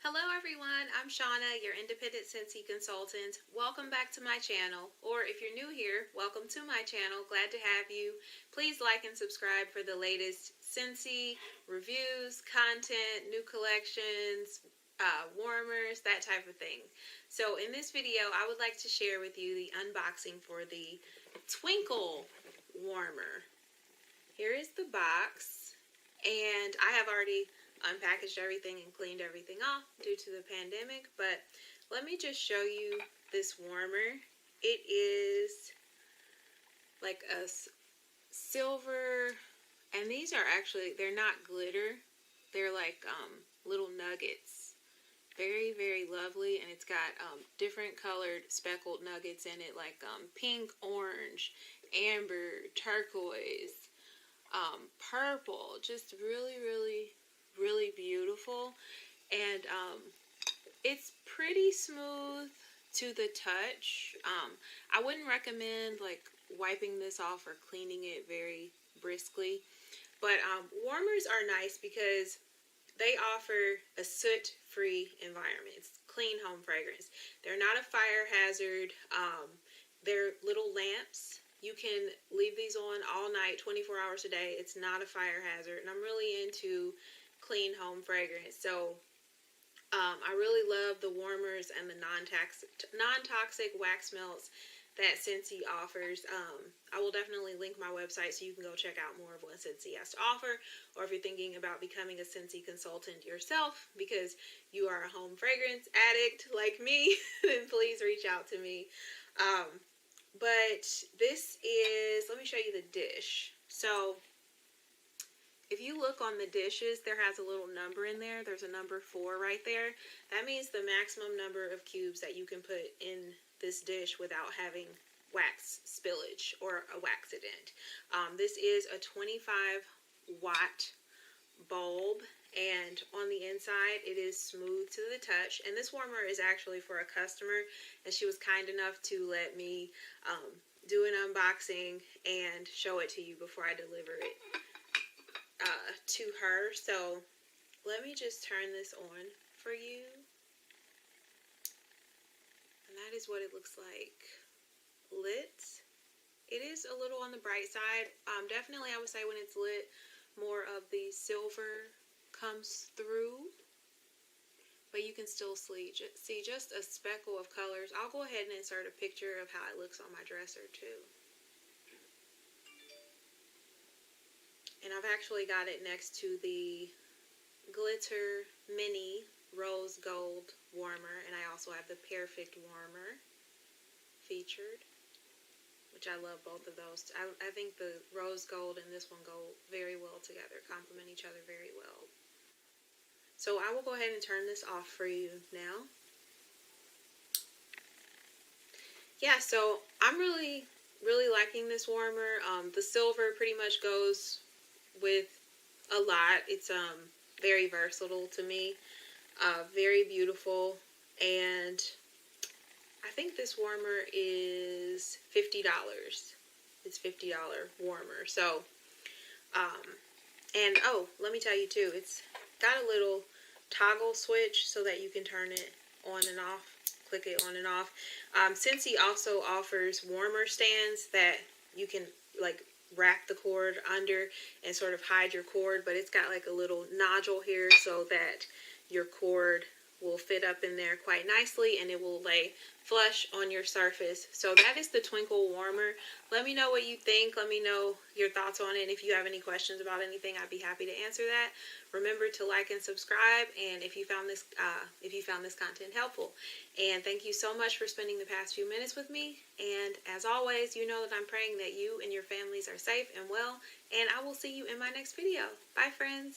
Hello everyone, I'm Shauna, your independent Scentsy consultant. Welcome back to my channel, or if you're new here, welcome to my channel. Glad to have you. Please like and subscribe for the latest Scentsy reviews, content, new collections, warmers, that type of thing. So in this video, I would like to share with you the unboxing for the Twinkle warmer. Here is the box, and I have already unpackaged everything and cleaned everything off due to the pandemic, but let me just show you this warmer. It is like a silver, and these are actually, they're not glitter, they're like little nuggets. Very, very lovely, and it's got different colored speckled nuggets in it, like pink, orange, amber, turquoise, purple. Just really, really beautiful, and it's pretty smooth to the touch. I wouldn't recommend like wiping this off or cleaning it very briskly, but warmers are nice because they offer a soot-free environment. It's clean home fragrance. They're not a fire hazard. They're little lamps. You can leave these on all night, 24 hours a day. It's not a fire hazard, and I'm really into clean home fragrance. So I really love the warmers and the non-toxic wax melts that Scentsy offers. I will definitely link my website so you can go check out more of what Scentsy has to offer, or if you're thinking about becoming a Scentsy consultant yourself because you are a home fragrance addict like me, then please reach out to me. But this is, let me show you the dish. So if you look on the dishes, there has a little number in there. There's a number 4 right there. That means the maximum number of cubes that you can put in this dish without having wax spillage or a waxident. This is a 25-watt bulb, and on the inside it is smooth to the touch. And this warmer is actually for a customer, and she was kind enough to let me do an unboxing and show it to you before I deliver it to her. So let me just turn this on for you, and that is what it looks like lit. It is a little on the bright side. Definitely I would say when it's lit, more of the silver comes through, but you can still see just a speckle of colors. I'll go ahead and insert a picture of how it looks on my dresser too. And I've actually got it next to the glitter mini rose gold warmer, and I also have the perfect warmer featured, which I love both of those. I think the rose gold and this one go very well together, complement each other very well. So I will go ahead and turn this off for you now. Yeah, so I'm really liking this warmer. The silver pretty much goes with a lot. It's very versatile to me, very beautiful, and I think this warmer is $50. It's $50 warmer. So and oh, let me tell you too, it's got a little toggle switch so that you can turn it on and off, click it on and off. Scentsy also offers warmer stands that you can like wrap the cord under and sort of hide your cord, but it's got like a little nodule here so that your cord will fit up in there quite nicely, and it will lay flush on your surface. So that is the Twinkle warmer. Let me know what you think. Let me know your thoughts on it. And if you have any questions about anything, I'd be happy to answer that. Remember to like and subscribe, and if you found this content helpful. And thank you so much for spending the past few minutes with me. And as always, you know that I'm praying that you and your families are safe and well, and I will see you in my next video. Bye, friends.